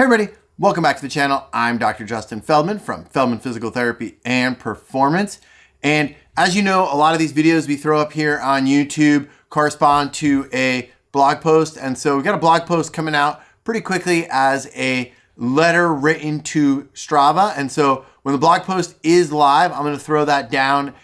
Hey everybody, welcome back to the channel. I'm Dr. Justin Feldman from Feldman Physical Therapy and Performance. And as you know, a lot of these videos we throw up here on YouTube correspond to a blog post. And so we've got a blog post coming out pretty quickly as a letter written to Strava. And so when the blog post is live, I'm going to throw that down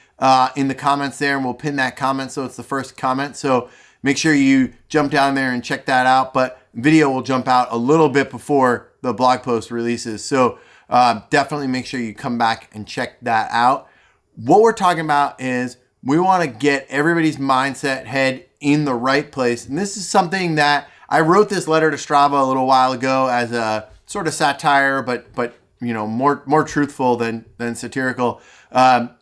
in the comments there, and we'll pin that comment so it's the first comment. So make sure you jump down there and check that out. But video will jump out a little bit before the blog post releases. So definitely make sure you come back and check that out. What we're talking about is we want to get everybody's mindset head in the right place. And this is something that I wrote this letter to Strava a little while ago as a sort of satire, but you know, more truthful than satirical,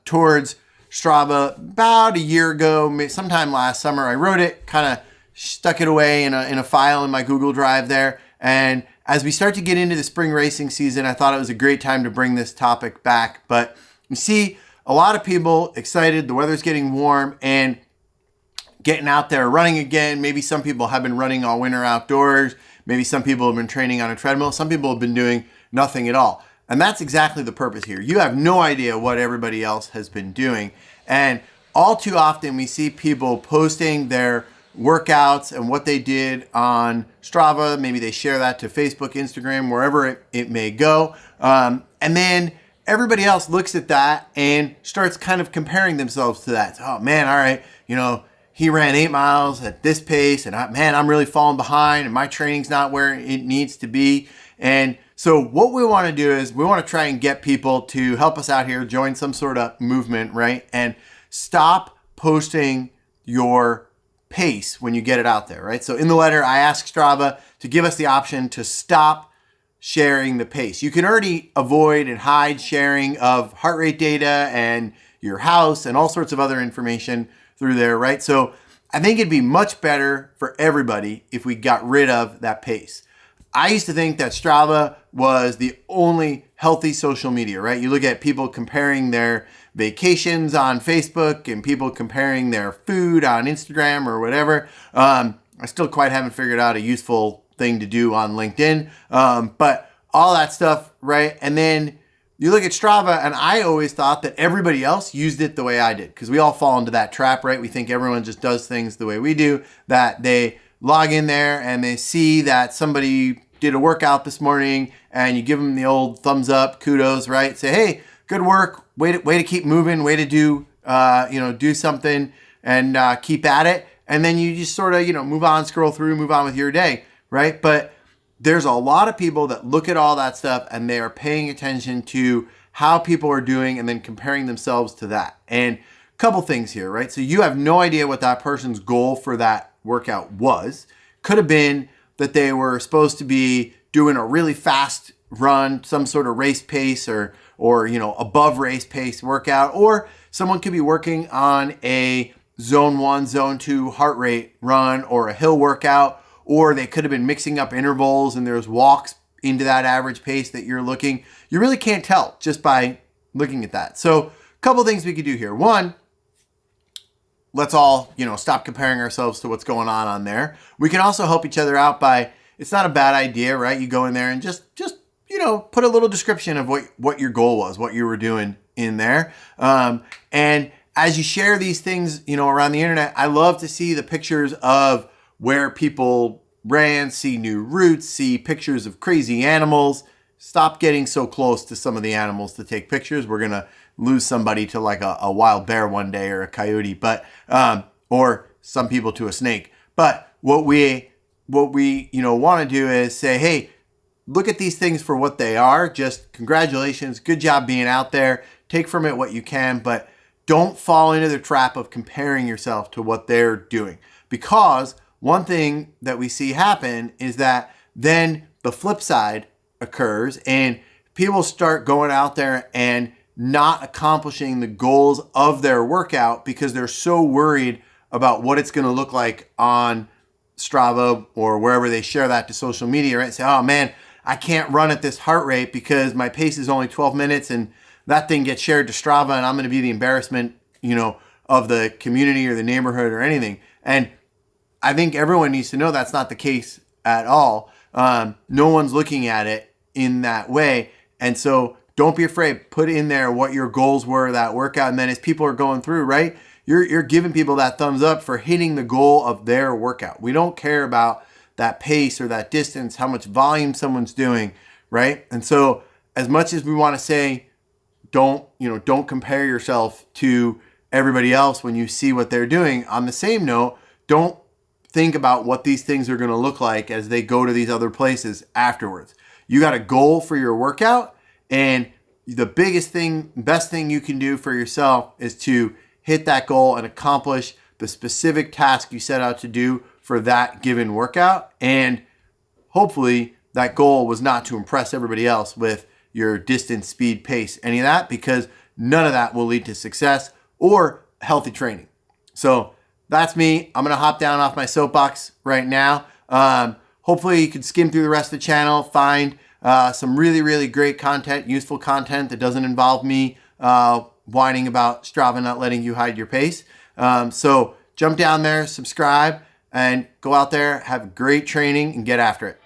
towards Strava about a year ago, sometime last summer. I wrote it, kind of stuck it away in a file in my Google Drive there. And as we start to get into the spring racing season, I thought it was a great time to bring this topic back. But you see a lot of people excited, the weather's getting warm and getting out there running again. Maybe some people have been running all winter outdoors. Maybe some people have been training on a treadmill. Some people have been doing nothing at all. And that's exactly the purpose here. You have no idea what everybody else has been doing. And all too often we see people posting their workouts and what they did on Strava. Maybe they share that to Facebook, Instagram, wherever it may go. And then everybody else looks at that and starts kind of comparing themselves to that. Oh man, all right, you know, he ran 8 miles at this pace and man, I'm really falling behind and my training's not where it needs to be. And so what we want to do is we want to try and get people to help us out here, join some sort of movement, right? And stop posting your pace when you get it out there, right? So in the letter, I asked Strava to give us the option to stop sharing the pace. You can already avoid and hide sharing of heart rate data and your house and all sorts of other information through there, right? So I think it'd be much better for everybody if we got rid of that pace. I used to think that Strava was the only healthy social media, right? You look at people comparing their vacations on Facebook and people comparing their food on Instagram or whatever. I still quite haven't figured out a useful thing to do on LinkedIn. But all that stuff, right? And then you look at Strava, and I always thought that everybody else used it the way I did, because we all fall into that trap, right? We think everyone just does things the way we do, that they log in there and they see that somebody did a workout this morning and you give them the old thumbs up, kudos, right? Say, hey, good work, way to keep moving, way to do, do something and keep at it. And then you just sort of, move on, scroll through, move on with your day, right? But there's a lot of people that look at all that stuff and they are paying attention to how people are doing and then comparing themselves to that. And a couple things here, right? So you have no idea what that person's goal for that workout was. Could have been that they were supposed to be doing a really fast run, some sort of race pace or above race pace workout, or someone could be working on a zone 1, zone 2 heart rate run or a hill workout, or they could have been mixing up intervals and there's walks into that average pace that you're looking. You really can't tell just by looking at that. So a couple things we could do here. One, let's all, stop comparing ourselves to what's going on there. We can also help each other out by, it's not a bad idea, right? You go in there and just put a little description of what your goal was, what you were doing in there. And as you share these things, around the internet, I love to see the pictures of where people ran, see new routes, see pictures of crazy animals. Stop getting so close to some of the animals to take pictures. We're going to lose somebody to like a wild bear one day or a coyote, but or some people to a snake. But what we want to do is say, hey, look at these things for what they are. Just congratulations, good job being out there. Take from it what you can, but don't fall into the trap of comparing yourself to what they're doing. Because one thing that we see happen is that then the flip side occurs and people start going out there and not accomplishing the goals of their workout because they're so worried about what it's going to look like on Strava or wherever they share that to social media, right? Say, oh man, I can't run at this heart rate because my pace is only 12 minutes and that thing gets shared to Strava and I'm going to be the embarrassment, of the community or the neighborhood or anything. And I think everyone needs to know that's not the case at all. no one's looking at it in that way. And so don't be afraid. Put in there what your goals were that workout. And then as people are going through, right, you're giving people that thumbs up for hitting the goal of their workout. We don't care about that pace or that distance, how much volume someone's doing, right? And so as much as we want to say, don't compare yourself to everybody else when you see what they're doing. On the same note, don't think about what these things are going to look like as they go to these other places afterwards. You got a goal for your workout, and the best thing you can do for yourself is to hit that goal and accomplish the specific task you set out to do for that given workout. And hopefully that goal was not to impress everybody else with your distance, speed, pace, any of that, because none of that will lead to success or healthy training. So that's me. I'm going to hop down off my soapbox right now. Hopefully you can skim through the rest of the channel, find some really, really great content, useful content that doesn't involve me whining about Strava not letting you hide your pace. So jump down there, subscribe, and go out there, have great training, and get after it.